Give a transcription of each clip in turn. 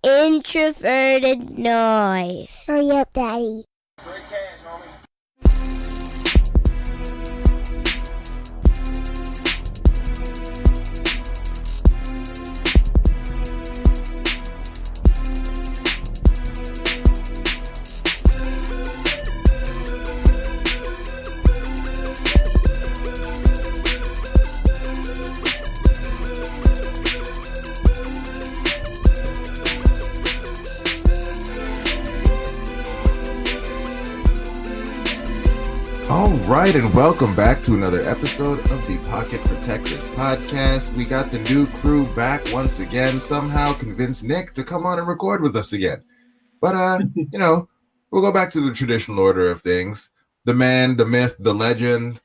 introverted noise. Hurry up, Daddy. Great cash, homie. All right, and welcome back to another episode of the Pocket Protectors podcast. We got the new crew back once again. Somehow convinced Nick to come on and record with us again. But, we'll go back to the traditional order of things. The man, the myth, the legend,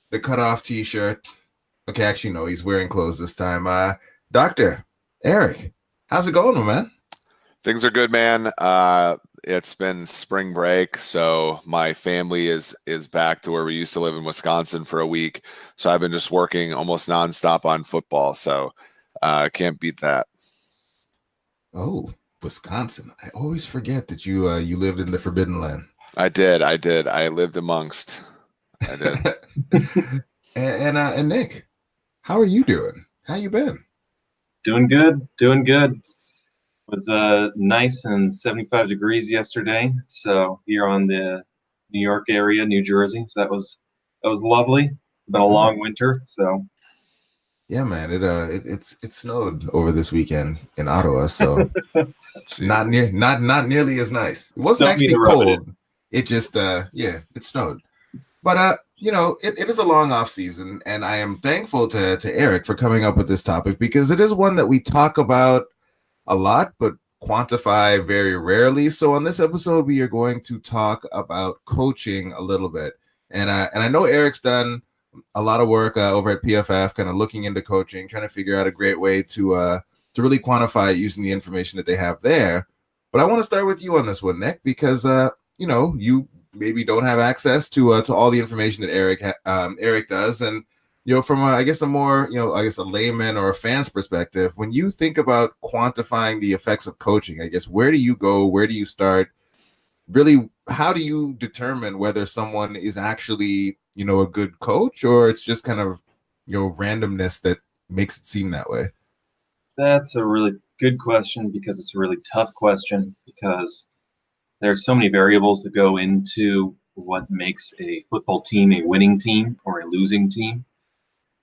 the cutoff t-shirt. Okay, actually, no, he's wearing clothes this time. Dr. Eric, how's it going, my man? Things are good, man. It's been spring break, so my family is back to where we used to live in Wisconsin for a week. So I've been just working almost nonstop on football. So I can't beat that. Oh, Wisconsin. I always forget that you lived in the Forbidden Land. I did. I lived amongst. I did. and Nick, how are you doing? How you been? Doing good. It was nice and 75 degrees yesterday. So here on the New York area, New Jersey. So that was lovely. It's been a long winter. So yeah, man, it snowed over this weekend in Ottawa. So not nearly as nice. It wasn't actually cold. It just it snowed. But it is a long off season, and I am thankful to Eric for coming up with this topic because it is one that we talk about a lot, but quantify very rarely. So on this episode, we are going to talk about coaching a little bit. And I know Eric's done a lot of work over at PFF, kind of looking into coaching, trying to figure out a great way to really quantify it using the information that they have there. But I want to start with you on this one, Nick, because you maybe don't have access to all the information that Eric does, and from a layman or a fan's perspective, when you think about quantifying the effects of coaching, I guess, where do you go? Where do you start? Really, how do you determine whether someone is actually, a good coach, or it's just kind of, randomness that makes it seem that way? that's a really good question because it's a really tough question because there's so many variables that go into what makes a football team a winning team or a losing team.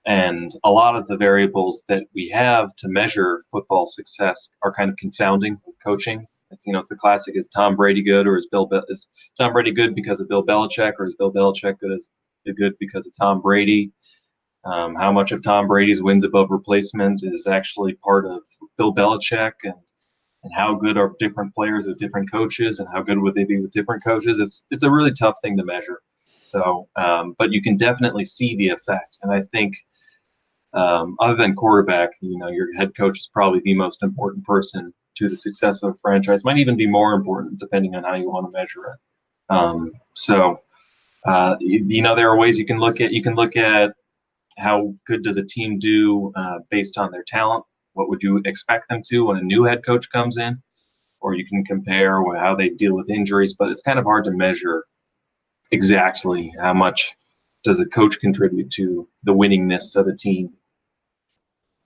And a lot of the variables that we have to measure football success are kind of confounding with coaching. It's the classic: is Tom Brady good, or is Tom Brady good because of Bill Belichick, or is Bill Belichick good because of Tom Brady? How much of Tom Brady's wins above replacement is actually part of Bill Belichick, and how good are different players with different coaches, and how good would they be with different coaches? It's a really tough thing to measure. So, but you can definitely see the effect, and I think. Other than quarterback, your head coach is probably the most important person to the success of a franchise. Might even be more important depending on how you want to measure it. There are ways you can look at. You can look at how good does a team do based on their talent. What would you expect them to when a new head coach comes in? Or you can compare how they deal with injuries. But it's kind of hard to measure exactly how much does a coach contribute to the winningness of a team.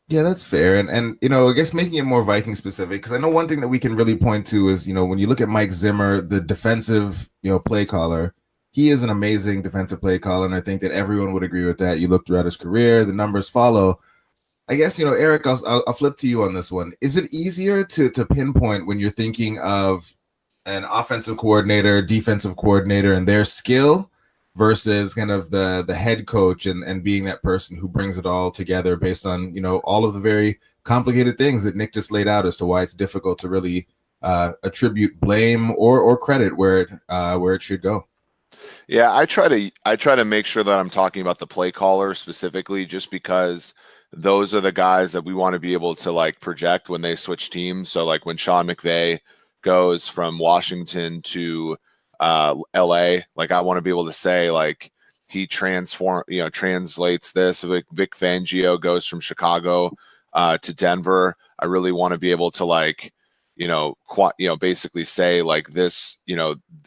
Yeah, that's fair. And I guess making it more Viking specific, because I know one thing that we can really point to is, when you look at Mike Zimmer, the defensive, play caller, he is an amazing defensive play caller. And I think that everyone would agree with that. You look throughout his career, the numbers follow. I guess, Eric, I'll flip to you on this one. Is it easier to pinpoint when you're thinking of an offensive coordinator, defensive coordinator, and their skill versus kind of the head coach and being that person who brings it all together based on, all of the very complicated things that Nick just laid out as to why it's difficult to really attribute blame or credit where it should go? Yeah, I try to make sure that I'm talking about the play caller specifically, just because those are the guys that we want to be able to project when they switch teams. So when Sean McVay goes from Washington to LA, I want to be able to say he translates this. Vic Fangio goes from Chicago to Denver. I really want to be able to basically say like this,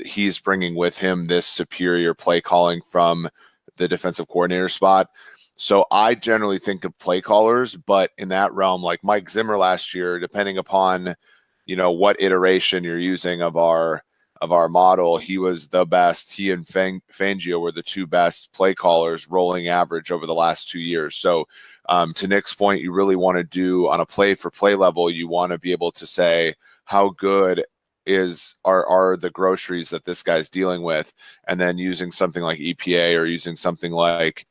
he's bringing with him this superior play calling from the defensive coordinator spot. So I generally think of play callers, but in that realm, like Mike Zimmer last year, depending upon, what iteration you're using of our model, he was the best. He and Fangio were the two best play callers rolling average over the last 2 years. So to Nick's point, you really want to do on a play for play level, you want to be able to say how good are the groceries that this guy's dealing with, and then using something like EPA or using something like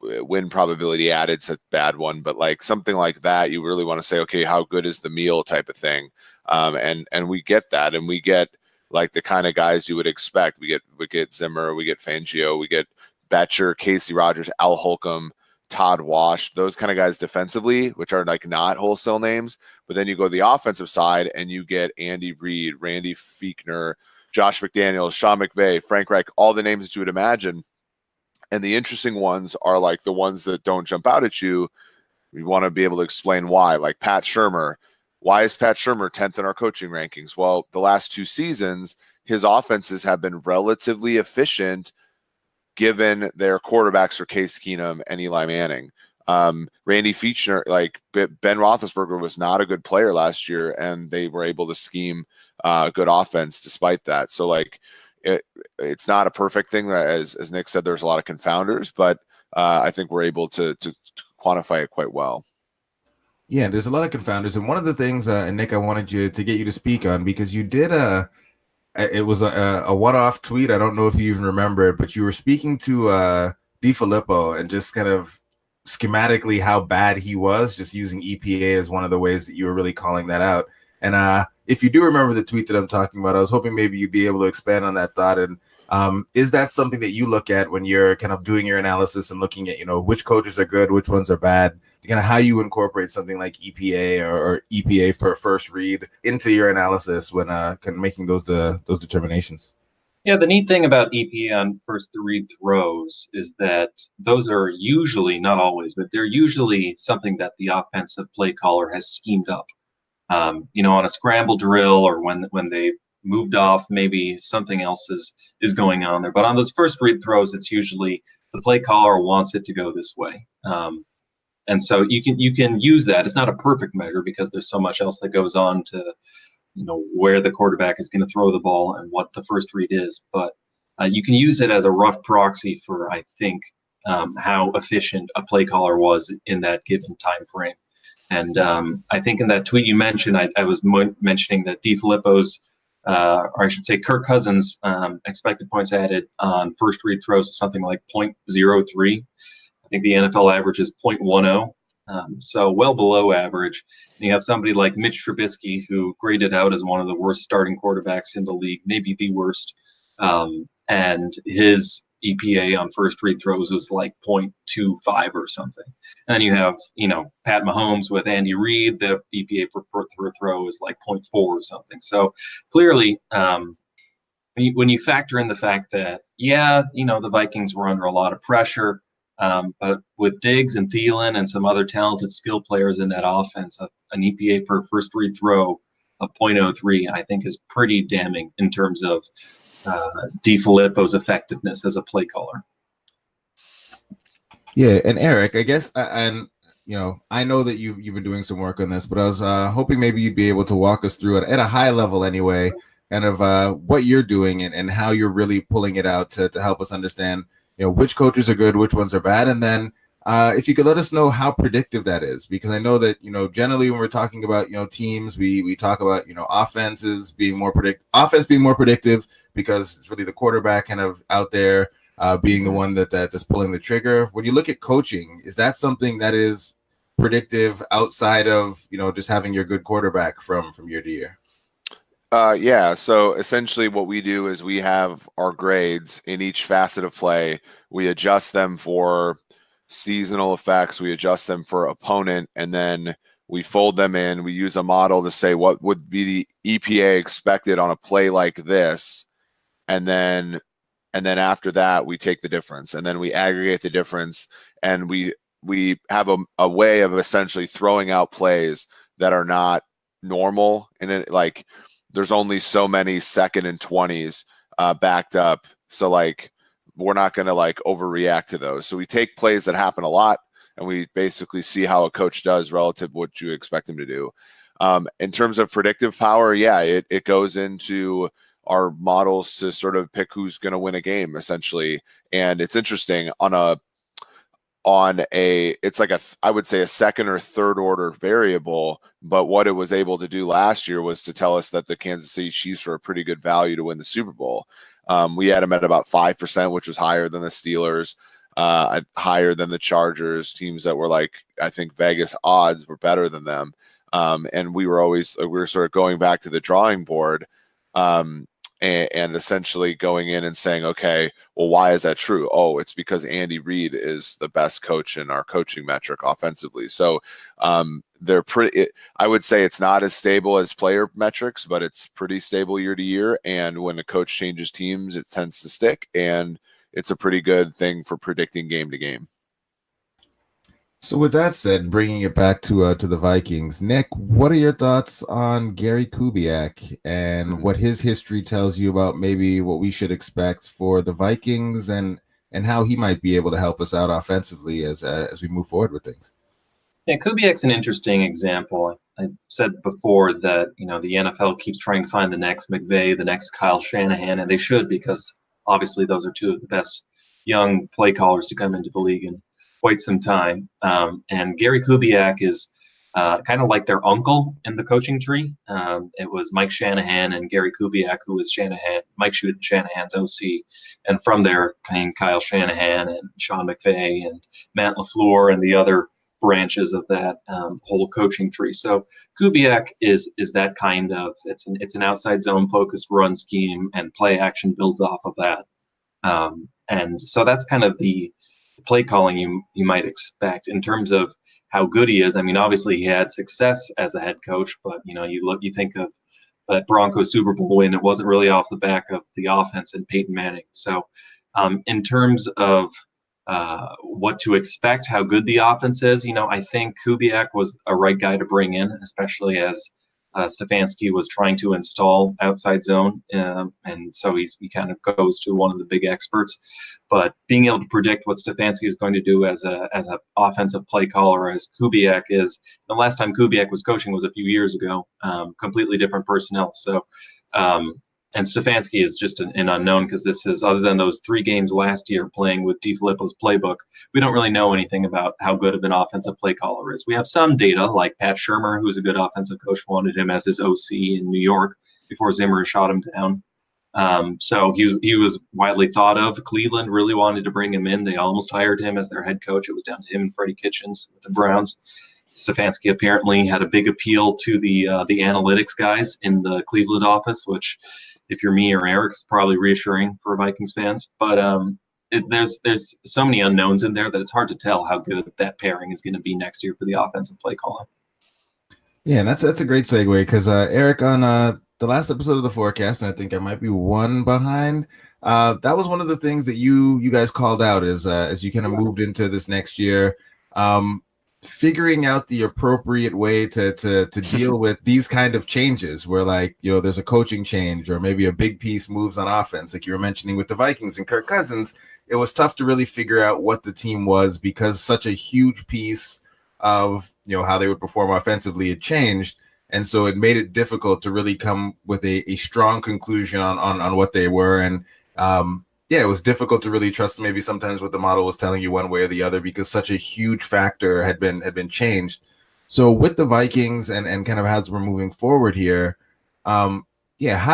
win probability added's a bad one, but like something like that, you really want to say, okay, how good is the meal type of thing. And we get that, and we get like the kind of guys you would expect. We get Zimmer, we get Fangio, we get Betcher, Casey Rogers, Al Holcomb, Todd Wash, those kind of guys defensively, which are like not wholesale names. But then you go to the offensive side and you get Andy Reid, Randy Fiechner, Josh McDaniels, Sean McVay, Frank Reich, all the names that you would imagine. And the interesting ones are like the ones that don't jump out at you. We want to be able to explain why, like Pat Shurmur. Why is Pat Shurmur 10th in our coaching rankings? Well, the last 2 seasons, his offenses have been relatively efficient given their quarterbacks are Case Keenum and Eli Manning. Randy Fiechner, like Ben Roethlisberger was not a good player last year, and they were able to scheme good offense despite that. So like it's not a perfect thing. As Nick said, there's a lot of confounders, but I think we're able to quantify it quite well. Yeah, there's a lot of confounders. And one of the things, and Nick, I wanted to get you to speak on, because you did it was a one-off tweet. I don't know if you even remember it, but you were speaking to DiFilippo and just kind of schematically how bad he was, just using EPA as one of the ways that you were really calling that out. And if you do remember the tweet that I'm talking about, I was hoping maybe you'd be able to expand on that thought. And is that something that you look at when you're kind of doing your analysis and looking at, which coaches are good, which ones are bad, kind of how you incorporate something like EPA or EPA for a first read into your analysis when kind of making those determinations? Yeah, the neat thing about EPA on first read throws is that those are usually, not always, but they're usually something that the offensive play caller has schemed up. On a scramble drill, or when they moved off, maybe something else is going on there. But on those first read throws, it's usually the play caller wants it to go this way. And so you can use that. It's not a perfect measure because there's so much else that goes on to, where the quarterback is going to throw the ball and what the first read is. But you can use it as a rough proxy for, I think, how efficient a play caller was in that given time frame. And I think in that tweet you mentioned, I was mentioning that DiFilippo's, or I should say Kirk Cousins' expected points added on first read throws was something like 0.03. I think the NFL average is 0.10, so well below average. And you have somebody like Mitch Trubisky, who graded out as one of the worst starting quarterbacks in the league, maybe the worst, and his EPA on first read throws was like 0.25 or something. And then you have, Pat Mahomes with Andy Reid, the EPA for throw is like 0.4 or something. So clearly, when you factor in the fact that, the Vikings were under a lot of pressure, but with Diggs and Thielen and some other talented skill players in that offense, an EPA per first read throw of 0.03, I think is pretty damning in terms of DiFilippo's effectiveness as a play caller. Yeah, and Eric, I guess, I know that you've been doing some work on this, but I was hoping maybe you'd be able to walk us through it at a high level anyway, kind of what you're doing and how you're really pulling it out to help us understand, which coaches are good, which ones are bad, and then if you could let us know how predictive that is, because I know that, generally when we're talking about, teams, we talk about, offense being more predictive because it's really the quarterback kind of out there being the one that's pulling the trigger. When you look at coaching, is that something that is predictive outside of, just having your good quarterback from year to year? Yeah. So essentially what we do is we have our grades in each facet of play. We adjust them for seasonal effects. We adjust them for opponent, and then we fold them in. We use a model to say what would be the EPA expected on a play like this. And then after that, we take the difference, and then we aggregate the difference, and we have a way of essentially throwing out plays that are not normal, and it, like there's only so many 2nd and 20s backed up, so like we're not going to like overreact to those. So we take plays that happen a lot and we basically see how a coach does relative to what you expect him to do. In terms of predictive power, yeah, it goes into our models to sort of pick who's going to win a game essentially. And it's interesting it's like I would say a 2nd or 3rd order variable, but what it was able to do last year was to tell us that the Kansas City Chiefs were a pretty good value to win the Super Bowl. We had them at about 5%, which was higher than the Steelers, higher than the Chargers, teams that were like, I think Vegas odds were better than them. And we were sort of going back to the drawing board, and essentially going in and saying, okay, well, why is that true? Oh, it's because Andy Reid is the best coach in our coaching metric offensively. So they're pretty, I would say it's not as stable as player metrics, but it's pretty stable year to year. And when a coach changes teams, it tends to stick. And it's a pretty good thing for predicting game to game. So with that said, bringing it back to the Vikings, Nick, what are your thoughts on Gary Kubiak and what his history tells you about maybe what we should expect for the Vikings and how he might be able to help us out offensively as we move forward with things? Yeah, Kubiak's an interesting example. I said before that, the NFL keeps trying to find the next McVay, the next Kyle Shanahan, and they should, because obviously those are two of the best young play callers to come into the league in quite some time. And Gary Kubiak is kind of like their uncle in the coaching tree. It was Mike Shanahan and Gary Kubiak, who was Mike Shanahan's OC. And from there came Kyle Shanahan and Sean McVay and Matt LaFleur and the other branches of that whole coaching tree. So Kubiak is that kind of, it's an outside zone focused run scheme, and play action builds off of that. And so that's kind of the play calling you might expect. In terms of how good he is, I mean, obviously he had success as a head coach, but you think of that Broncos Super Bowl win, it wasn't really off the back of the offense and Peyton Manning. So in terms of what to expect, how good the offense is, I think Kubiak was a right guy to bring in, especially as Stefanski was trying to install outside zone, and so he kind of goes to one of the big experts. But being able to predict what Stefanski is going to do as an offensive play caller, as Kubiak is, the last time Kubiak was coaching was a few years ago, completely different personnel. So, and Stefanski is just an unknown, because this is, other than those 3 games last year playing with DiFilippo's playbook, we don't really know anything about how good of an offensive play caller is. We have some data, like Pat Shurmur, who's a good offensive coach, wanted him as his OC in New York before Zimmer shot him down. So he was widely thought of. Cleveland really wanted to bring him in. They almost hired him as their head coach. It was down to him and Freddie Kitchens with the Browns. Stefanski apparently had a big appeal to the analytics guys in the Cleveland office, which, if you're me or Eric, is probably reassuring for Vikings fans. But there's so many unknowns in there that it's hard to tell how good that pairing is going to be next year for the offensive play calling. Yeah, and that's a great segue, because Eric, on the last episode of the forecast, and I think I might be one behind, that was one of the things that you guys called out as you kind of moved into this next year, figuring out the appropriate way to deal with these kind of changes, where there's a coaching change or maybe a big piece moves on offense, like you were mentioning with the Vikings and Kirk Cousins. It was tough to really figure out what the team was, because such a huge piece of how they would perform offensively had changed, and so it made it difficult to really come with a strong conclusion on what they were. And it was difficult to really trust maybe sometimes what the model was telling you one way or the other, because such a huge factor had been changed. So with the Vikings and kind of as we're moving forward here, how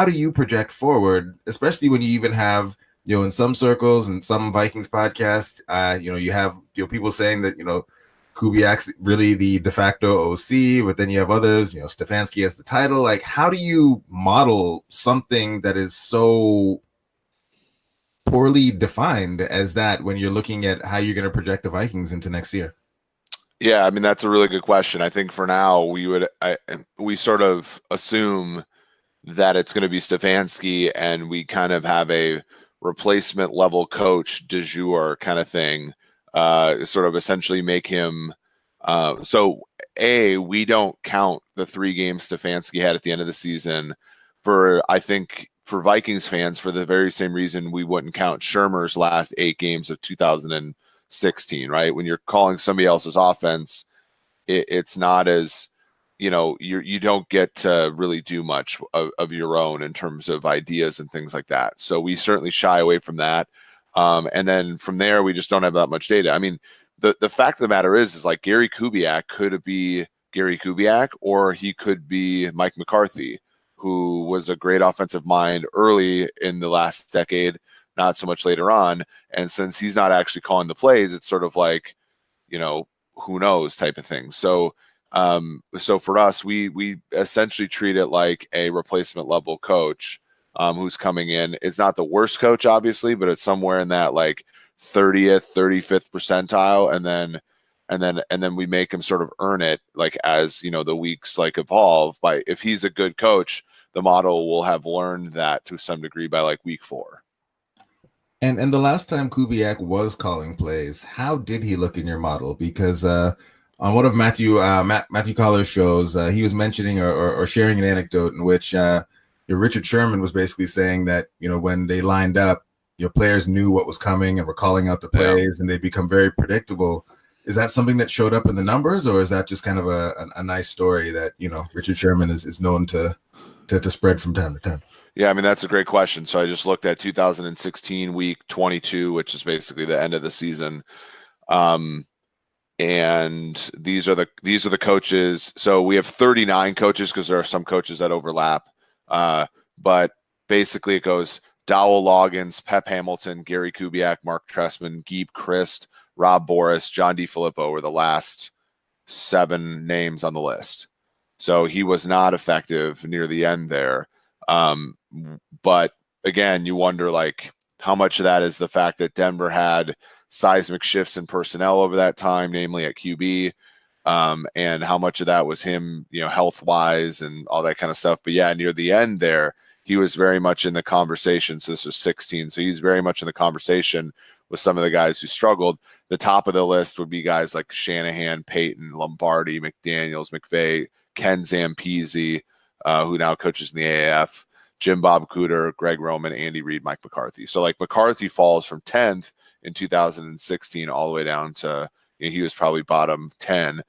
do you project forward, especially when you even have, in some circles and some Vikings podcasts, you have people saying that, Kubiak's really the de facto OC, but then you have others, Stefanski has the title. Like, how do you model something that is so poorly defined as that when you're looking at how you're going to project the Vikings into next year? Yeah, I mean, that's a really good question. I think for now we sort of assume that it's going to be Stefanski, and we kind of have a replacement level coach de jour kind of thing, sort of essentially make him. So we don't count the 3 games Stefanski had at the end of the season I think for Vikings fans, for the very same reason we wouldn't count Shermer's last 8 games of 2016, right? When you're calling somebody else's offense, it's not as, you don't get to really do much of your own in terms of ideas and things like that. So we certainly shy away from that. And then from there, we just don't have that much data. I mean, the fact of the matter is like Gary Kubiak could be Gary Kubiak, or he could be Mike McCarthy, who was a great offensive mind early in the last decade, not so much later on. And since he's not actually calling the plays, it's sort of like, who knows type of thing. So, so for us, we essentially treat it like a replacement level coach, who's coming in. It's not the worst coach, obviously, but it's somewhere in that like 30th, 35th percentile. And then we make him sort of earn it, like as the weeks like evolve. By if he's a good coach, the model will have learned that to some degree by like week 4. And the last time Kubiak was calling plays, how did he look in your model? Because on one of Matthew Collar's shows, he was mentioning or sharing an anecdote in which Richard Sherman was basically saying that when they lined up, your players knew what was coming and were calling out the plays, and they become very predictable. Is that something that showed up in the numbers, or is that just kind of a nice story that Richard Sherman is known to spread from time to time? Yeah, I mean, that's a great question. So I just looked at 2016 week 22, which is basically the end of the season. And these are the coaches. So we have 39 coaches because there are some coaches that overlap. But basically it goes Dowell Loggins, Pep Hamilton, Gary Kubiak, Mark Trestman, Geeb Christ, Rob Boris, John DiFilippo were the last 7 names on the list. So he was not effective near the end there. But again, you wonder like how much of that is the fact that Denver had seismic shifts in personnel over that time, namely at QB, and how much of that was him, health wise and all that kind of stuff. But yeah, near the end there, he was very much in the conversation. So this was 16. So he's very much in the conversation with some of the guys who struggled. The top of the list would be guys like Shanahan, Payton, Lombardi, McDaniels, McVay, Ken Zampese, who now coaches in the AAF, Jim Bob Cooter, Greg Roman, Andy Reid, Mike McCarthy. So like McCarthy falls from 10th in 2016 all the way down to, he was probably bottom 10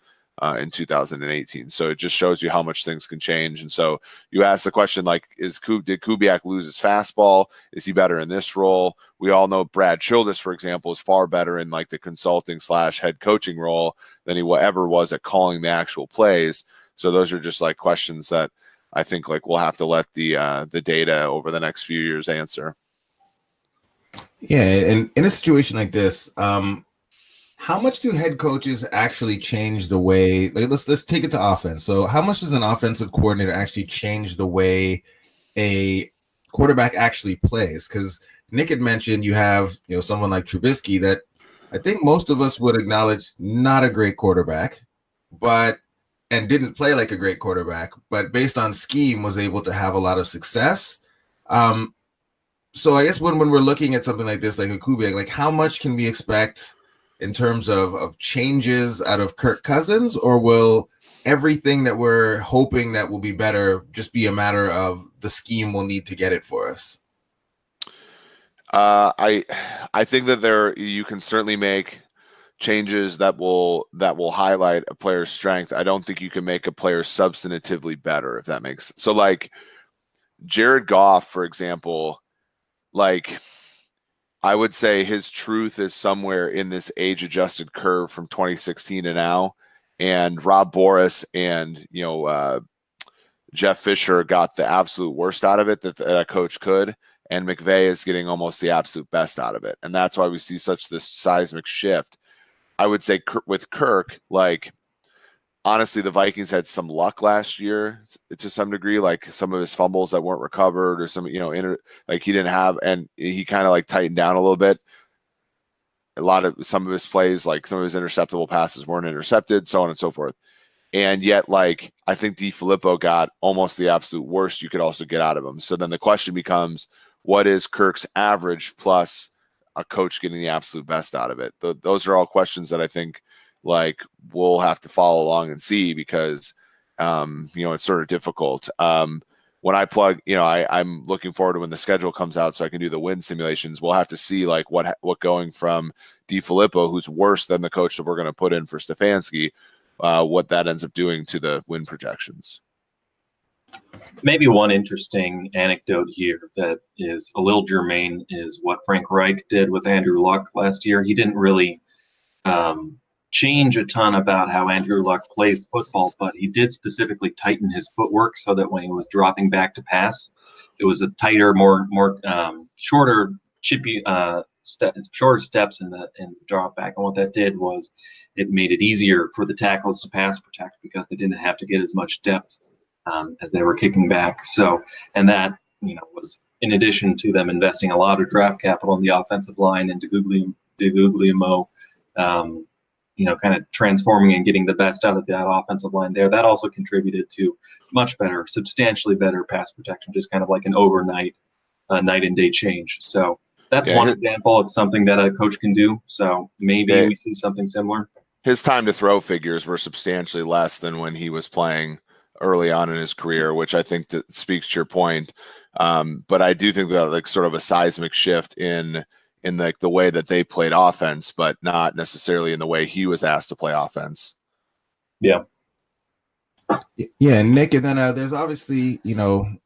in 2018. So it just shows you how much things can change. And so you ask the question, like, did Kubiak lose his fastball? Is he better in this role? We all know Brad Childress, for example, is far better in like the consulting / head coaching role than he ever was at calling the actual plays. So those are just like questions that I think like we'll have to let the data over the next few years answer. Yeah, and in a situation like this, how much do head coaches actually change the way? Like, let's take it to offense. So, how much does an offensive coordinator actually change the way a quarterback actually plays? Because Nick had mentioned you have someone like Trubisky that I think most of us would acknowledge not a great quarterback, and didn't play like a great quarterback, but based on scheme was able to have a lot of success. So I guess when we're looking at something like this, like a Kubiak, like how much can we expect in terms of changes out of Kirk Cousins, or will everything that we're hoping that will be better just be a matter of the scheme will need to get it for us? I think that you can certainly make changes that will highlight a player's strength. I don't think you can make a player substantively better, if that makes sense. So like Jared Goff, for example, like I would say his truth is somewhere in this age-adjusted curve from 2016 to now. And Rob Boris and Jeff Fisher got the absolute worst out of it that a coach could, and McVay is getting almost the absolute best out of it. And that's why we see such this seismic shift. I would say with Kirk, like honestly, the Vikings had some luck last year to some degree, like some of his fumbles that weren't recovered or some, like he didn't have, and he kind of like tightened down a little bit. Some of his plays, like some of his interceptable passes weren't intercepted, so on and so forth. And yet, like, I think DiFilippo got almost the absolute worst you could also get out of him. So then the question becomes, what is Kirk's average plus a coach getting the absolute best out of it? Those are all questions that I think like we'll have to follow along and see because it's sort of difficult. When I plug, I'm looking forward to when the schedule comes out so I can do the win simulations. We'll have to see like what going from DiFilippo, who's worse than the coach that we're going to put in for Stefanski, what that ends up doing to the win projections. Maybe one interesting anecdote here that is a little germane is what Frank Reich did with Andrew Luck last year. He didn't really change a ton about how Andrew Luck plays football, but he did specifically tighten his footwork so that when he was dropping back to pass, it was a tighter, more shorter, chippy shorter steps in the drop back. And what that did was it made it easier for the tackles to pass protect because they didn't have to get as much depth as they were kicking back. So, and that was in addition to them investing a lot of draft capital in the offensive line and DeGuglielmo, kind of transforming and getting the best out of that offensive line there. That also contributed to much better, substantially better pass protection, just kind of like an overnight, night and day change. So that's one example of something that a coach can do. So maybe we see something similar. His time to throw figures were substantially less than when he was playing early on in his career, which I think that speaks to your point. But I do think that like sort of a seismic shift in like the way that they played offense, but not necessarily in the way he was asked to play offense. Yeah. Yeah, Nick, and then there's obviously,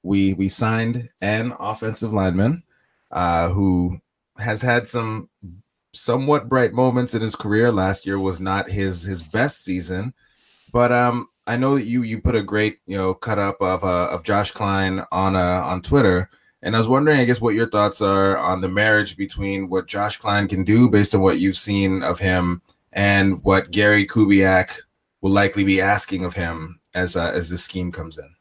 we signed an offensive lineman who has had some somewhat bright moments in his career. Last year was not his best season, but I know that you put a great cut up of Josh Klein on Twitter. And I was wondering, I guess, what your thoughts are on the marriage between what Josh Klein can do based on what you've seen of him and what Gary Kubiak will likely be asking of him as the scheme comes in.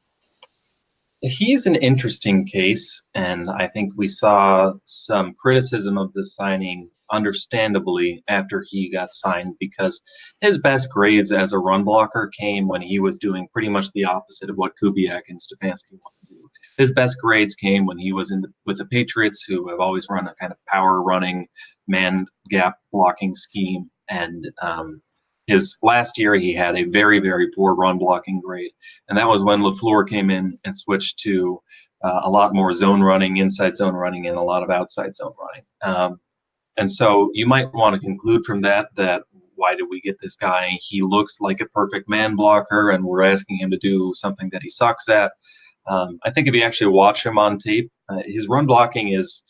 He's an interesting case, and I think we saw some criticism of the signing, understandably, after he got signed, because his best grades as a run blocker came when he was doing pretty much the opposite of what Kubiak and Stefanski wanted to do. His best grades came when he was with the Patriots, who have always run a kind of power running, man gap blocking scheme. And his last year, he had a very, very poor run blocking grade. And that was when LaFleur came in and switched to a lot more zone running, inside zone running, and a lot of outside zone running. And so you might want to conclude from that why did we get this guy? He looks like a perfect man blocker, and we're asking him to do something that he sucks at. I think if you actually watch him on tape, his run blocking is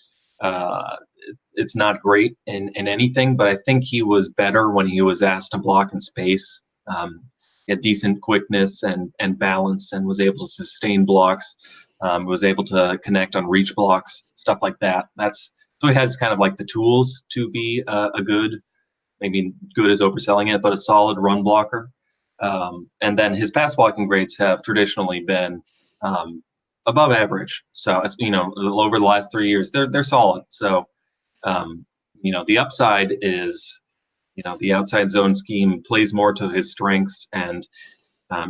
it's not great in anything, but I think he was better when he was asked to block in space. He had decent quickness and balance and was able to sustain blocks, was able to connect on reach blocks, stuff like that. So he has kind of like the tools to be a good, maybe good is overselling it, but a solid run blocker. And then his pass blocking grades have traditionally been above average. So, over the last 3 years, they're solid. So, the upside is, the outside zone scheme plays more to his strengths. And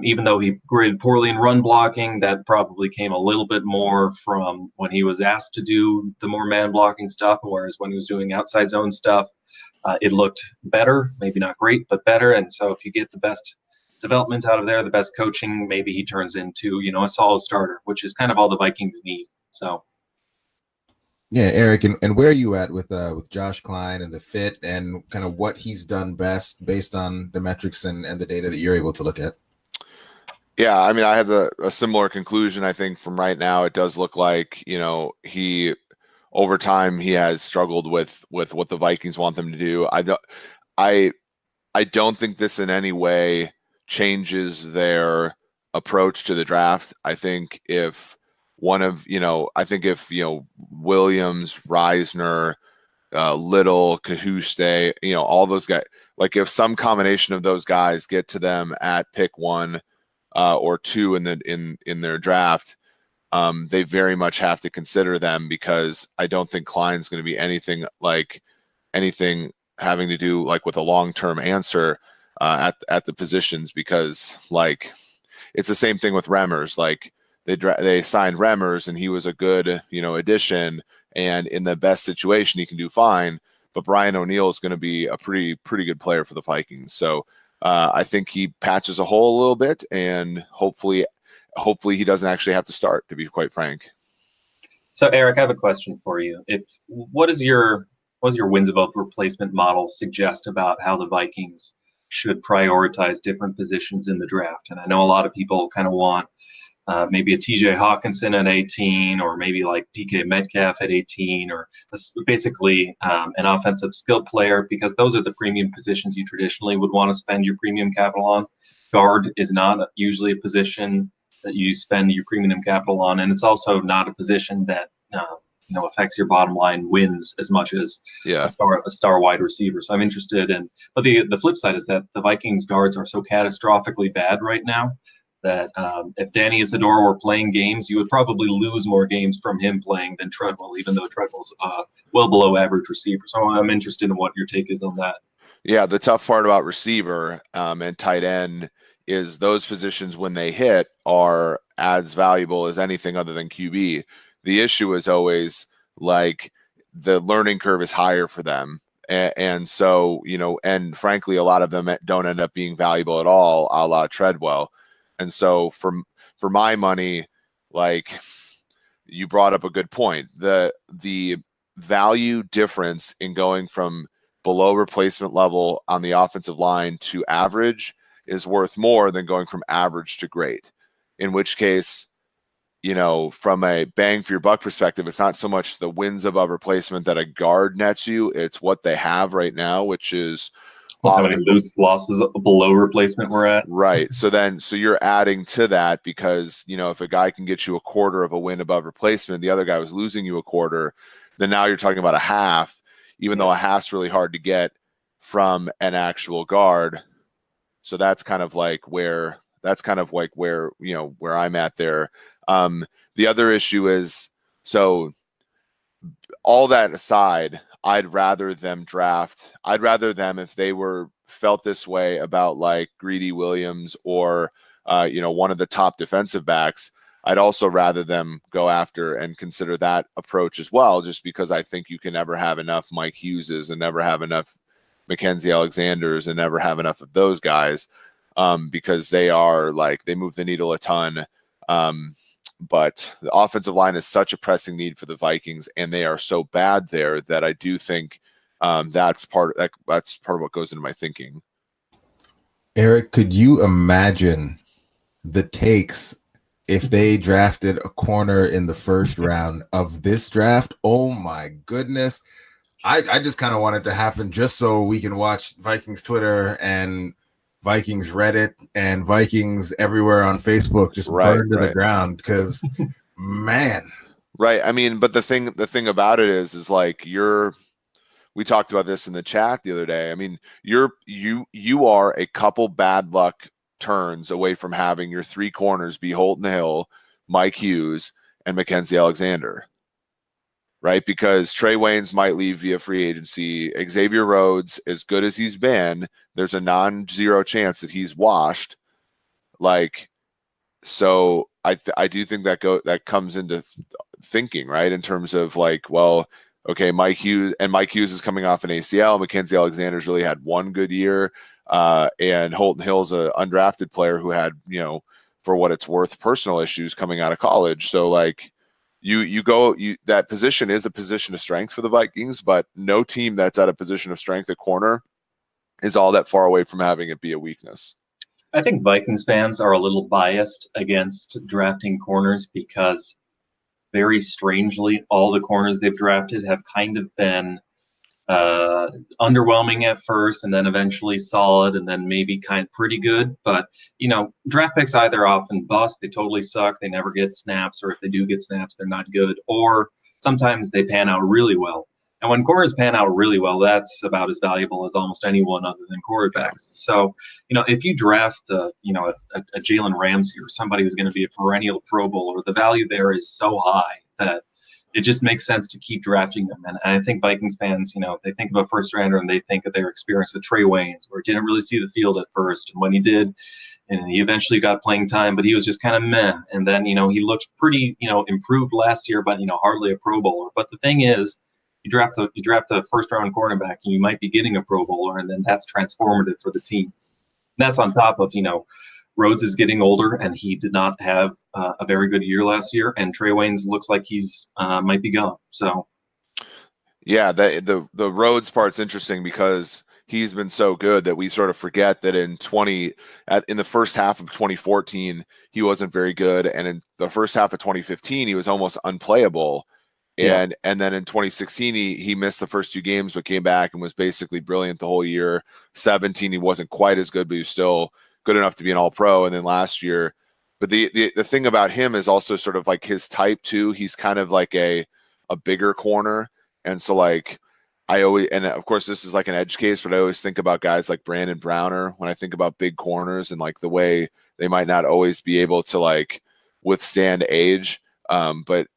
even though he graded poorly in run blocking, that probably came a little bit more from when he was asked to do the more man blocking stuff. Whereas when he was doing outside zone stuff, it looked better, maybe not great, but better. And so if you get the best development out of there, the best coaching, maybe he turns into, a solid starter, which is kind of all the Vikings need. So. Yeah, Eric, and where are you at with Josh Klein and the fit and kind of what he's done best based on the metrics and the data that you're able to look at? Yeah, I mean, I have a similar conclusion. I think from right now, it does look like, he over time he has struggled with what the Vikings want them to do. I don't think this in any way changes their approach to the draft. I think if Williams, Reisner, Little, Cahuste, all those guys, like if some combination of those guys get to them at pick 1 or 2 in their draft, they very much have to consider them, because I don't think Klein's going to be anything having to do like with a long-term answer at the positions, because like it's the same thing with Remmers. Like they signed Remmers and he was a good addition, and in the best situation he can do fine, but Brian O'Neill is going to be a pretty good player for the Vikings. So I think he patches a hole a little bit, and hopefully he doesn't actually have to start, to be quite frank. So Eric, I have a question for you. What does your wins above replacement model suggest about how the Vikings should prioritize different positions in the draft? And I know a lot of people kind of want maybe a TJ Hawkinson at 18, or maybe like DK Metcalf at 18, or basically an offensive skill player, because those are the premium positions you traditionally would want to spend your premium capital on. Guard is not usually a position that you spend your premium capital on, and it's also not a position that affects your bottom line wins as much as a star wide receiver. So I'm interested in, but the flip side is that the Vikings guards are so catastrophically bad right now that if Danny Isidore were playing games, you would probably lose more games from him playing than Treadwell, even though Treadwell's well below average receiver. So I'm interested in what your take is on that. Yeah, the tough part about receiver and tight end is those positions, when they hit, are as valuable as anything other than QB. The issue is always like the learning curve is higher for them. And so, and frankly, a lot of them don't end up being valuable at all, a la Treadwell. And so for my money, like you brought up a good point, the value difference in going from below replacement level on the offensive line to average is worth more than going from average to great, in which case, from a bang for your buck perspective, it's not so much the wins above replacement that a guard nets you, it's what they have right now, which is how many losses below replacement we're at. Right. So you're adding to that, because, if a guy can get you a quarter of a win above replacement, the other guy was losing you a quarter, then now you're talking about a half, even though a half's really hard to get from an actual guard. So that's kind of like where I'm at there. The other issue is, so all that aside, I'd rather them, if they felt this way about like Greedy Williams or, one of the top defensive backs, I'd also rather them go after and consider that approach as well, just because I think you can never have enough Mike Hugheses and never have enough Mackenzie Alexanders and never have enough of those guys, because they move the needle a ton. But the offensive line is such a pressing need for the Vikings, and they are so bad there that I do think that's part of what goes into my thinking. Eric, could you imagine the takes if they drafted a corner in the first round of this draft? Oh my goodness. I just kind of want it to happen just so we can watch Vikings Twitter and Vikings Reddit and Vikings everywhere on Facebook just burn to the ground, because man. Right. I mean, but the thing about it is like we talked about this in the chat the other day. I mean, you are a couple bad luck turns away from having your three corners be Holton Hill, Mike Hughes, and Mackenzie Alexander. Right? Because Trey Waynes might leave via free agency. Xavier Rhodes, as good as he's been, there's a non-zero chance that he's washed. So I do think that comes into thinking, right? In terms of like, well, okay, Mike Hughes is coming off an ACL. Mackenzie Alexander's really had one good year. And Holton Hill's an undrafted player who had, for what it's worth, personal issues coming out of college. So like, that position is a position of strength for the Vikings, but no team that's at a position of strength at corner is all that far away from having it be a weakness. I think Vikings fans are a little biased against drafting corners because, very strangely, all the corners they've drafted have kind of been underwhelming at first, and then eventually solid, and then maybe kind of pretty good. But draft picks either often bust, they totally suck, they never get snaps, or if they do get snaps, they're not good, or sometimes they pan out really well. And when corners pan out really well, that's about as valuable as almost anyone other than quarterbacks. So, if you draft a Jalen Ramsey or somebody who's going to be a perennial Pro Bowler, the value there is so high that it just makes sense to keep drafting them. And I think Vikings fans, they think of a first rounder and they think of their experience with Trey Waynes, where he didn't really see the field at first. And when he did, and he eventually got playing time, but he was just kind of meh. And then, he looked pretty, improved last year, but, hardly a Pro Bowler. But the thing is, you draft a first round cornerback and you might be getting a Pro Bowler, and then that's transformative for the team. That's on top of, Rhodes is getting older, and he did not have a very good year last year, and Trey Waynes looks like he's might be gone. So, yeah, the Rhodes part's interesting because he's been so good that we sort of forget that in the first half of 2014 he wasn't very good, and in the first half of 2015 he was almost unplayable. And then in 2016 he missed the first 2 games but came back and was basically brilliant the whole year. 17 he wasn't quite as good, but he was still good enough to be an all-pro. And then last year, but the thing about him is also sort of like his type too. He's kind of like a bigger corner, and so like and of course this is like an edge case, but I always think about guys like Brandon Browner when I think about big corners and like the way they might not always be able to like withstand age. But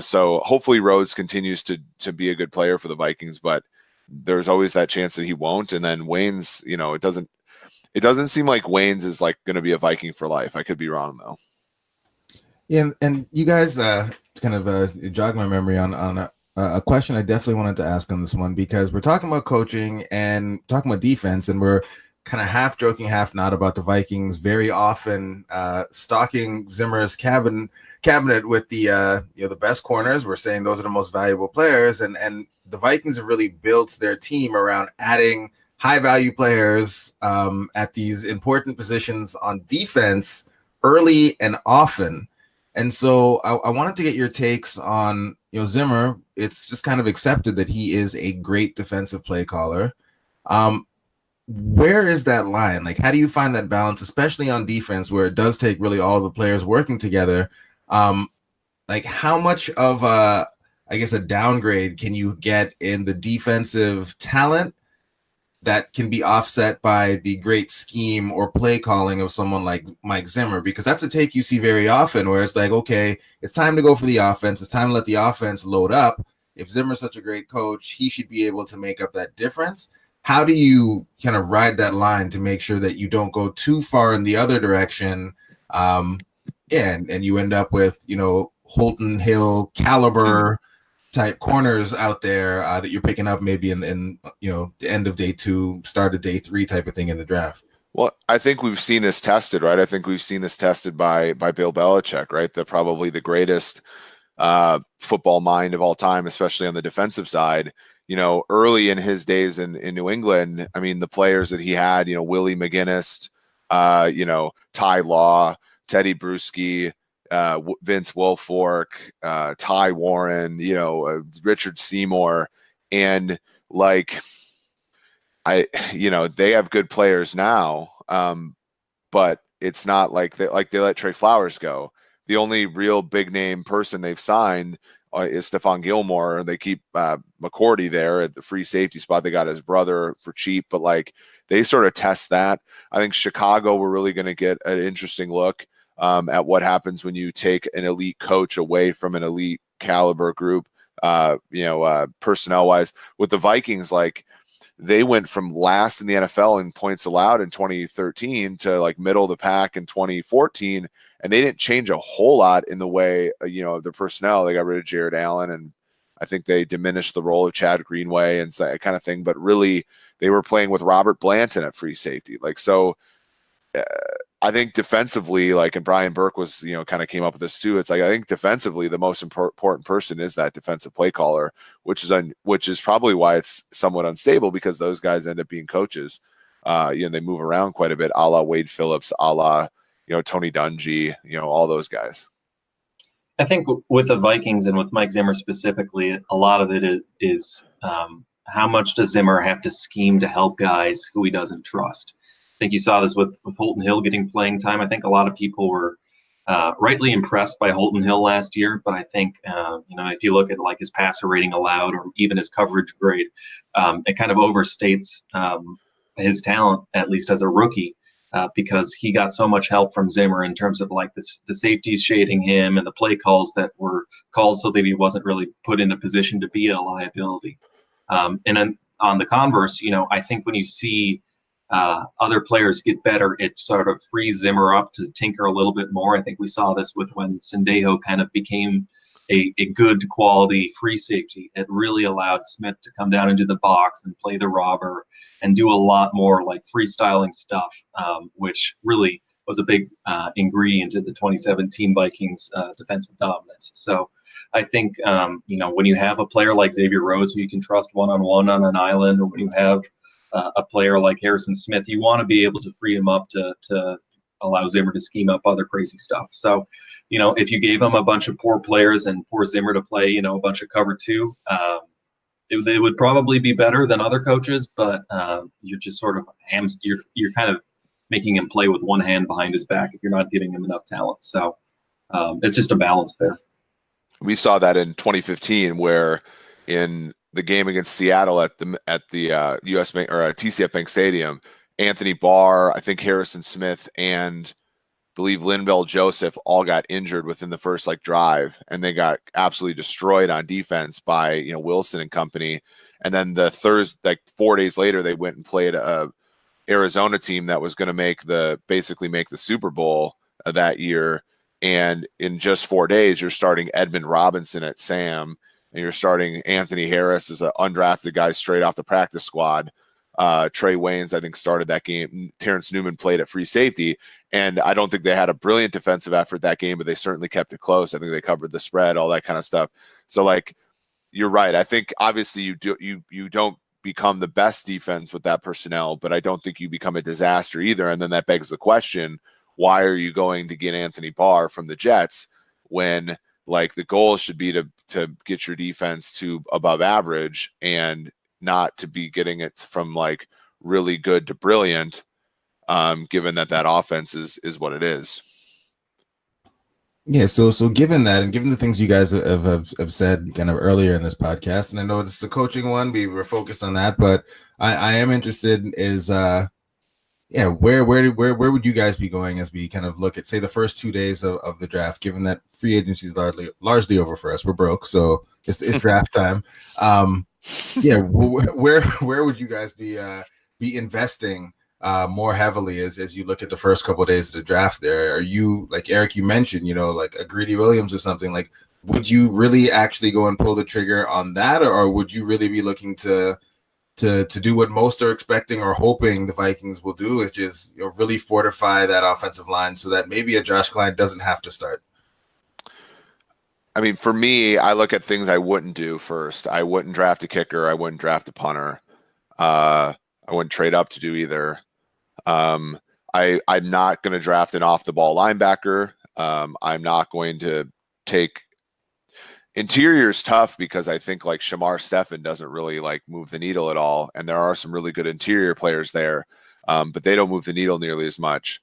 so hopefully Rhodes continues to be a good player for the Vikings, but there's always that chance that he won't. And then Waynes, it doesn't seem like Waynes is like going to be a Viking for life. I could be wrong though. Yeah, and you guys kind of jog my memory on a question I definitely wanted to ask on this one, because we're talking about coaching and talking about defense, and we're kind of half joking, half not about the Vikings very often stocking Zimmer's cabinet with the the best corners. We're saying those are the most valuable players, and the Vikings have really built their team around adding high value players at these important positions on defense early and often. And so I wanted to get your takes on, Zimmer. It's just kind of accepted that he is a great defensive play caller. Where is that line? Like, how do you find that balance, especially on defense, where it does take really all the players working together? Like, how much of a downgrade can you get in the defensive talent that can be offset by the great scheme or play calling of someone like Mike Zimmer? Because that's a take you see very often, where it's like, okay, it's time to go for the offense. It's time to let the offense load up. If Zimmer's such a great coach, he should be able to make up that difference. How do you kind of ride that line to make sure that you don't go too far in the other direction? And you end up with, Holton Hill caliber type corners out there that you're picking up maybe in the end of day 2, start of day 3 type of thing in the draft. Well, I think we've seen this tested, right? I think we've seen this tested by Bill Belichick, right? Probably the greatest football mind of all time, especially on the defensive side. Early in his days in New England, I mean, the players that he had, Willie McGinnis, Ty Law, Teddy Bruschi, Vince Wilfork, Ty Warren, Richard Seymour, and like they have good players now, but it's not like they let Trey Flowers go. The only real big name person they've signed is Stephon Gilmore. They keep McCourty there at the free safety spot. They got his brother for cheap, but like they sort of test that. I think Chicago, we're really going to get an interesting look at what happens when you take an elite coach away from an elite caliber group, personnel wise. With the Vikings, like they went from last in the NFL in points allowed in 2013 to like middle of the pack in 2014. And they didn't change a whole lot in the way, of their personnel. They got rid of Jared Allen, and I think they diminished the role of Chad Greenway and that kind of thing. But really, they were playing with Robert Blanton at free safety. I think defensively, and Brian Burke was, kind of came up with this too. It's like, I think defensively, the most important person is that defensive play caller, which is probably why it's somewhat unstable, because those guys end up being coaches. They move around quite a bit, a la Wade Phillips, a la, Tony Dungy, all those guys. I think with the Vikings and with Mike Zimmer specifically, a lot of it is how much does Zimmer have to scheme to help guys who he doesn't trust? I think you saw this with Holton Hill getting playing time. I think a lot of people were rightly impressed by Holton Hill last year, but I think, if you look at like his passer rating allowed or even his coverage grade, it kind of overstates his talent, at least as a rookie. Because he got so much help from Zimmer in terms of like the safeties shading him and the play calls that were called so that he wasn't really put in a position to be a liability. And then on the converse, I think when you see other players get better, it sort of frees Zimmer up to tinker a little bit more. I think we saw this with when Sendejo kind of became a good quality free safety. It really allowed Smith to come down into the box and play the robber and do a lot more like freestyling stuff, which really was a big ingredient in the 2017 Vikings defensive dominance. So I think, when you have a player like Xavier Rhodes who you can trust one-on-one on an island, or when you have a player like Harrison Smith, you want to be able to free him up to allow Zimmer to scheme up other crazy stuff. So, if you gave him a bunch of poor players and forced Zimmer to play, a bunch of cover two, it would probably be better than other coaches, but you're just sort of you're kind of making him play with one hand behind his back if you're not giving him enough talent. So it's just a balance there. We saw that in 2015, where in the game against Seattle at the U.S. Bank or TCF Bank Stadium, Anthony Barr, I think Harrison Smith, and I believe Linval Joseph all got injured within the first drive, and they got absolutely destroyed on defense by Wilson and company. And then the Thursday, 4 days later, they went and played a Arizona team that was going to basically make the Super Bowl that year. And in just 4 days, you're starting Edmund Robinson at Sam, and you're starting Anthony Harris as an undrafted guy straight off the practice squad. Trey Waynes, I think, started that game. Terrence Newman played at free safety. And I don't think they had a brilliant defensive effort that game, but they certainly kept it close. I think they covered the spread, all that kind of stuff. So, you're right. I think obviously you don't become the best defense with that personnel, but I don't think you become a disaster either. And then that begs the question, why are you going to get Anthony Barr from the Jets when the goal should be to get your defense to above average and not to be getting it from really good to brilliant, given that offense is what it is. Yeah, so given that, and given the things you guys have said kind of earlier in this podcast, and I know it's the coaching one, we were focused on that, but I am interested where would you guys be going as we kind of look at, say, the first 2 days of the draft, given that free agency is largely over for us. We're broke, so it's draft time. Where would you guys be investing more heavily as you look at the first couple of days of the draft there? Are you, like Eric, you mentioned, a Greedy Williams or something, would you really actually go and pull the trigger on that, or would you really be looking to do what most are expecting or hoping the Vikings will do, is just really fortify that offensive line so that maybe a Josh Klein doesn't have to start? I mean, for me, I look at things I wouldn't do first. I wouldn't draft a kicker. I wouldn't draft a punter. I wouldn't trade up to do either. I'm not going to draft an off-the-ball linebacker. I'm not going to take interior is tough because I think Shamar Stephen doesn't really move the needle at all. And there are some really good interior players there, but they don't move the needle nearly as much.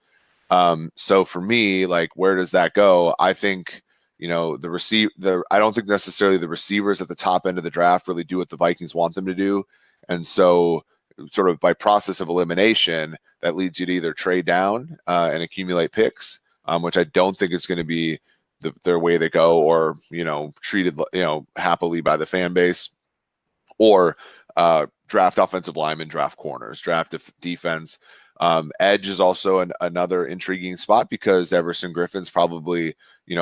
So for me, where does that go? I think, I don't think necessarily the receivers at the top end of the draft really do what the Vikings want them to do. And so sort of by process of elimination, that leads you to either trade down and accumulate picks, which I don't think is going to be their way to go, or treated happily by the fan base, or draft offensive linemen, draft corners, draft defense. Edge is also another intriguing spot because Everson Griffin's probably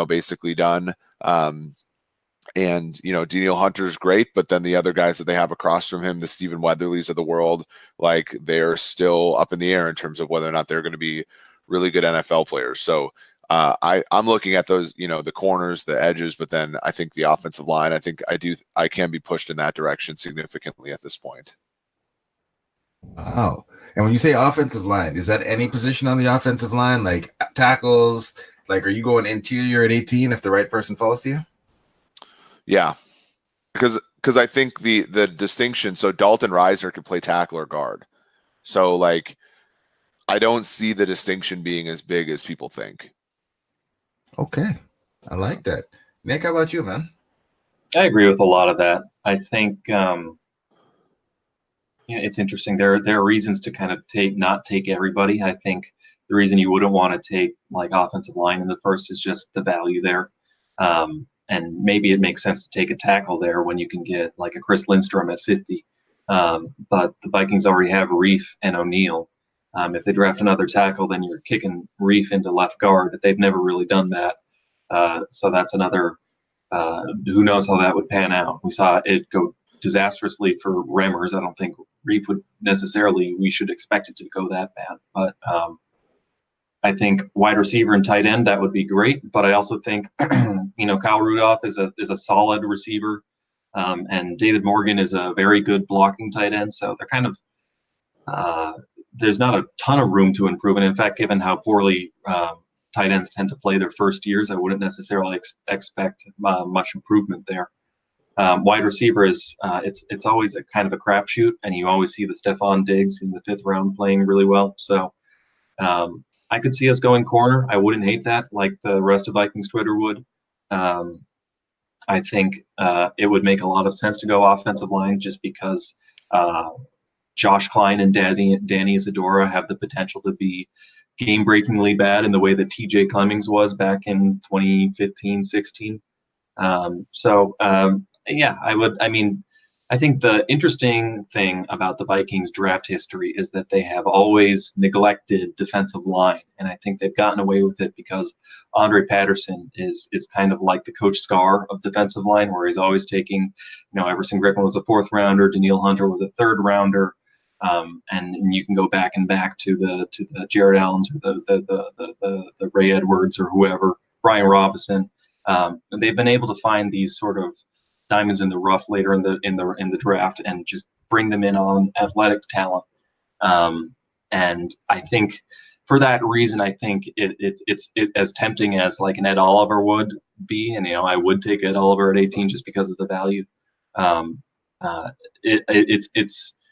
basically done, and Daniel Hunter's great, but then the other guys that they have across from him, the Stephen Weatherlys of the world, they're still up in the air in terms of whether or not they're going to be really good NFL players. So I'm looking at those, the corners, the edges, but then I think the offensive line, I can be pushed in that direction significantly at this point. Wow. And when you say offensive line, is that any position on the offensive line, like tackles? Are you going interior at 18 if the right person falls to you? Yeah, because I think the distinction, so Dalton Reiser could play tackle or guard. So I don't see the distinction being as big as people think. Okay. I like that. Nick, how about you, man? I agree with a lot of that. I think it's interesting. There are reasons to kind of not take everybody. I think the reason you wouldn't want to take offensive line in the first is just the value there. And maybe it makes sense to take a tackle there when you can get a Chris Lindstrom at 50. But the Vikings already have Reef and O'Neal. If they draft another tackle, then you're kicking Reef into left guard. But they've never really done that. So that's another Who knows how that would pan out? We saw it go disastrously for Remmers. I don't think Reef would necessarily. We should expect it to go that bad, but I think wide receiver and tight end, that would be great. But I also think, Kyle Rudolph is a solid receiver, and David Morgan is a very good blocking tight end. So they're kind of there's not a ton of room to improve. And in fact, given how poorly tight ends tend to play their first years, I wouldn't necessarily expect much improvement there. Wide receiver is it's always a kind of a crapshoot, and you always see the Stephon Diggs in the 5th round playing really well. So I could see us going corner. I wouldn't hate that, like the rest of Vikings Twitter would. I think it would make a lot of sense to go offensive line just because Josh Klein and Danny Isadora have the potential to be game-breakingly bad in the way that TJ Clemmings was back in 2015-16. Yeah, I think the interesting thing about the Vikings draft history is that they have always neglected defensive line, and I think they've gotten away with it because Andre Patterson is kind of like the Coach Scar of defensive line, where he's always taking, Everson Griffin was a 4th rounder, Daniil Hunter was a 3rd rounder, and you can go back to the Jared Allens or the Ray Edwards or whoever, Brian Robinson. And they've been able to find these sort of diamonds in the rough later in the draft and just bring them in on athletic talent. And I think for that reason, I think it's as tempting as like an Ed Oliver would be, and I would take Ed Oliver at 18 just because of the value.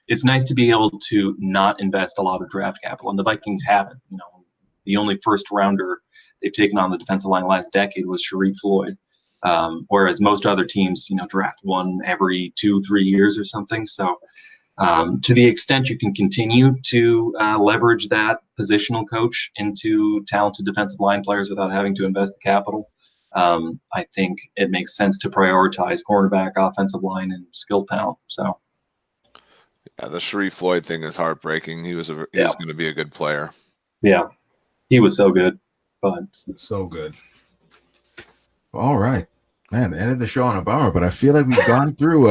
It's nice to be able to not invest a lot of draft capital, and the Vikings haven't. The only 1st rounder they've taken on the defensive line last decade was Sharif Floyd. Whereas most other teams, draft one every 2-3 years or something. So to the extent you can continue to leverage that positional coach into talented defensive line players without having to invest the capital, I think it makes sense to prioritize cornerback, offensive line, and skill talent. So, yeah, the Sharif Floyd thing is heartbreaking. He was going to be a good player. Yeah, he was so good. But so good. All right. Man, ended the show on a bummer, but I feel like we've gone through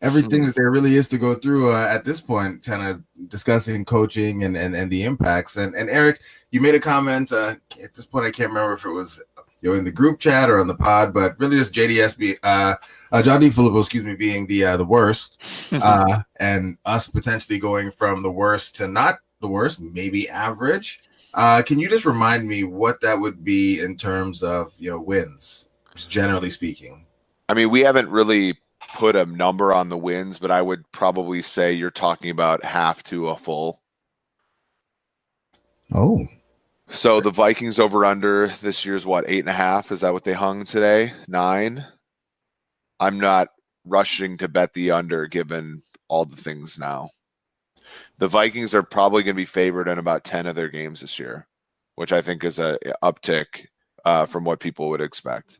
everything that there really is to go through at this point, kind of discussing coaching and the impacts. And Eric, you made a comment at this point. I can't remember if it was in the group chat or on the pod, but really just JDS John DeFilippo, being the worst, and us potentially going from the worst to not the worst, maybe average. Can you just remind me what that would be in terms of wins? Generally speaking, I mean, we haven't really put a number on the wins, but I would probably say you're talking about half to a full. Oh, so the Vikings over under this year's what, 8.5? Is that what they hung today? 9. I'm not rushing to bet the under given all the things now. The Vikings are probably going to be favored in about 10 of their games this year, which I think is a uptick from what people would expect.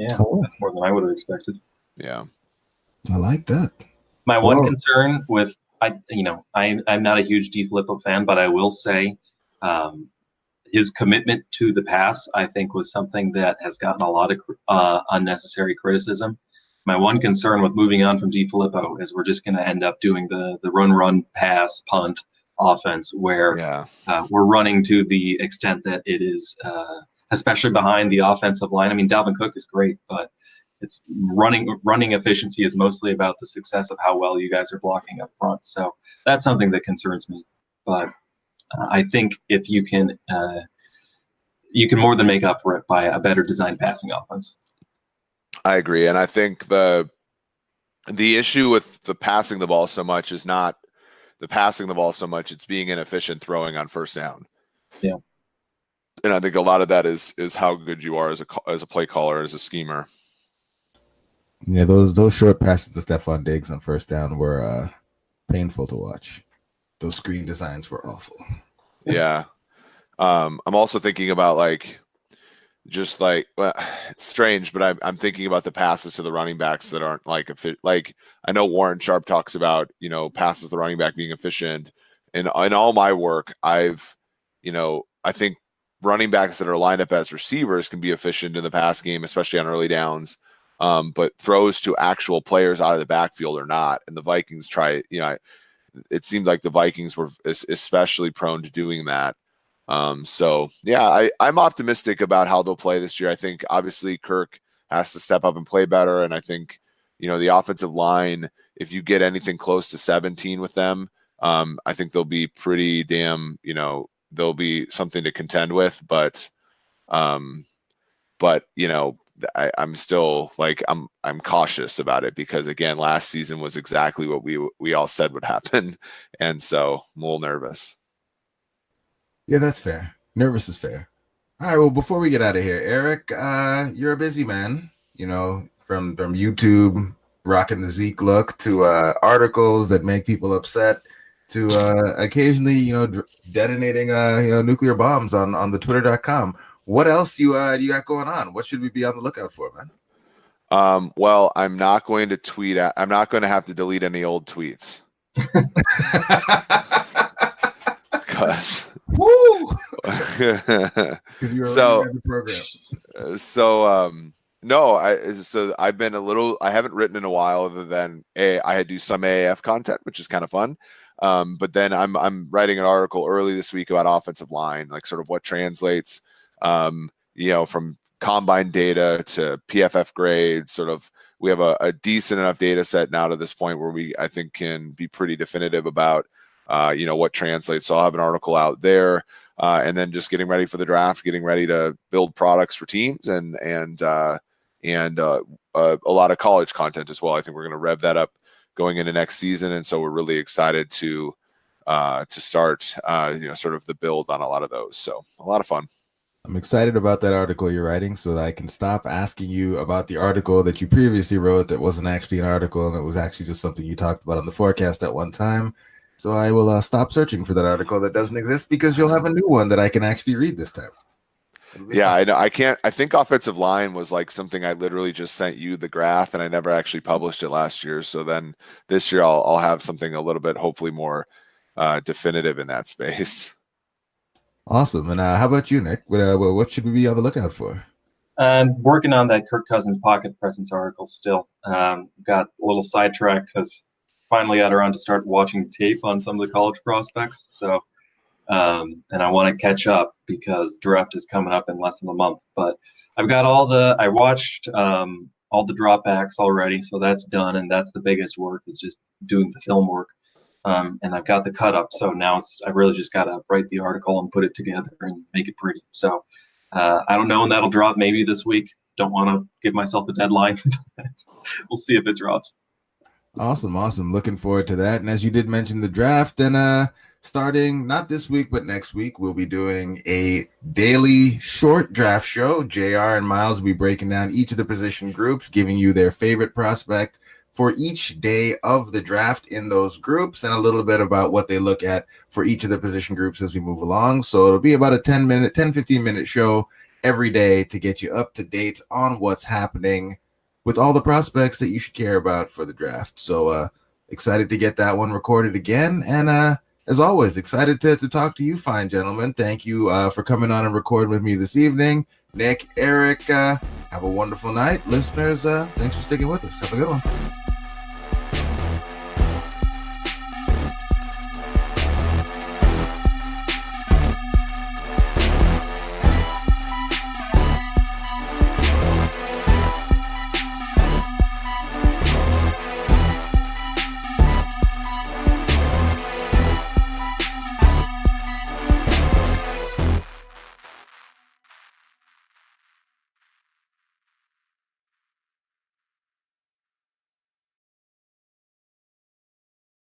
Yeah, that's more than I would have expected. Yeah, I like that. My one concern with I'm not a huge DeFilippo fan, but I will say his commitment to the pass, I think, was something that has gotten a lot of unnecessary criticism. My one concern with moving on from DeFilippo is we're just going to end up doing the run, pass, punt offense where we're running to the extent that it is especially behind the offensive line. I mean, Dalvin Cook is great, but it's running efficiency is mostly about the success of how well you guys are blocking up front. So that's something that concerns me. But I think if you can more than make up for it by a better designed passing offense. I agree, and I think the issue with the passing the ball so much is not the passing the ball so much; it's being inefficient throwing on first down. Yeah. And I think a lot of that is how good you are as a play caller, as a schemer. Yeah, those short passes to Stephon Diggs on first down were painful to watch. Those screen designs were awful. Yeah. I'm also thinking about it's strange, but I'm thinking about the passes to the running backs that aren't I know Warren Sharp talks about, passes to the running back being efficient. And in all my work, I think running backs that are lined up as receivers can be efficient in the pass game, especially on early downs. But throws to actual players out of the backfield are not. And the Vikings try, it seemed like the Vikings were especially prone to doing that. So yeah, I'm optimistic about how they'll play this year. I think obviously Kirk has to step up and play better. And I think, the offensive line, if you get anything close to 17 with them, I think they'll be pretty damn, they'll be something to contend with. But I'm still like, I'm cautious about it because again, last season was exactly what we all said would happen. And so I'm a little nervous. Yeah, that's fair. Nervous is fair. All right. Well, before we get out of here, Eric, you're a busy man, from YouTube, rocking the Zeke look to articles that make people upset to occasionally, detonating, nuclear bombs on the twitter.com. What else you got going on? What should we be on the lookout for, man? Well, I'm not going to tweet. I'm not going to have to delete any old tweets. Because woo! So I've been I haven't written in a while other than I do some AAF content, which is kind of fun. But then I'm writing an article early this week about offensive line, like sort of what translates, from combine data to PFF grades. Sort of, we have a decent enough data set now to this point where I think can be pretty definitive about, what translates. So I'll have an article out there, and then just getting ready for the draft, getting ready to build products for teams and a lot of college content as well. I think we're going to rev that up going into next season. And so we're really excited to start, sort of the build on a lot of those. So a lot of fun. I'm excited about that article you're writing so that I can stop asking you about the article that you previously wrote that wasn't actually an article and it was actually just something you talked about on the forecast at one time. So I will stop searching for that article that doesn't exist because you'll have a new one that I can actually read this time. Yeah, I know. I think offensive line was like something I literally just sent you the graph and I never actually published it last year. So then this year I'll have something a little bit, hopefully more definitive in that space. Awesome. And how about you, Nick? What should we be on the lookout for? I'm working on that Kirk Cousins pocket presence article still. Got a little sidetracked because finally got around to start watching tape on some of the college prospects. So, and I want to catch up because draft is coming up in less than a month. But I've got I watched all the dropbacks already, so that's done, and that's the biggest work is just doing the film work. And I've got the cut up, so now I really just got to write the article and put it together and make it pretty. So I don't know when that'll drop, maybe this week. Don't want to give myself a deadline. We'll see if it drops. Awesome. Looking forward to that. And as you did mention the draft, and starting not this week, but next week, we'll be doing a daily short draft show. JR and Miles will be breaking down each of the position groups, giving you their favorite prospect for each day of the draft in those groups and a little bit about what they look at for each of the position groups as we move along. So it'll be about a 15 minute show every day to get you up to date on what's happening with all the prospects that you should care about for the draft. So excited to get that one recorded again. And as always, excited to talk to you fine gentlemen. Thank you for coming on and recording with me this evening. Nick, Eric, have a wonderful night. Listeners, thanks for sticking with us. Have a good one.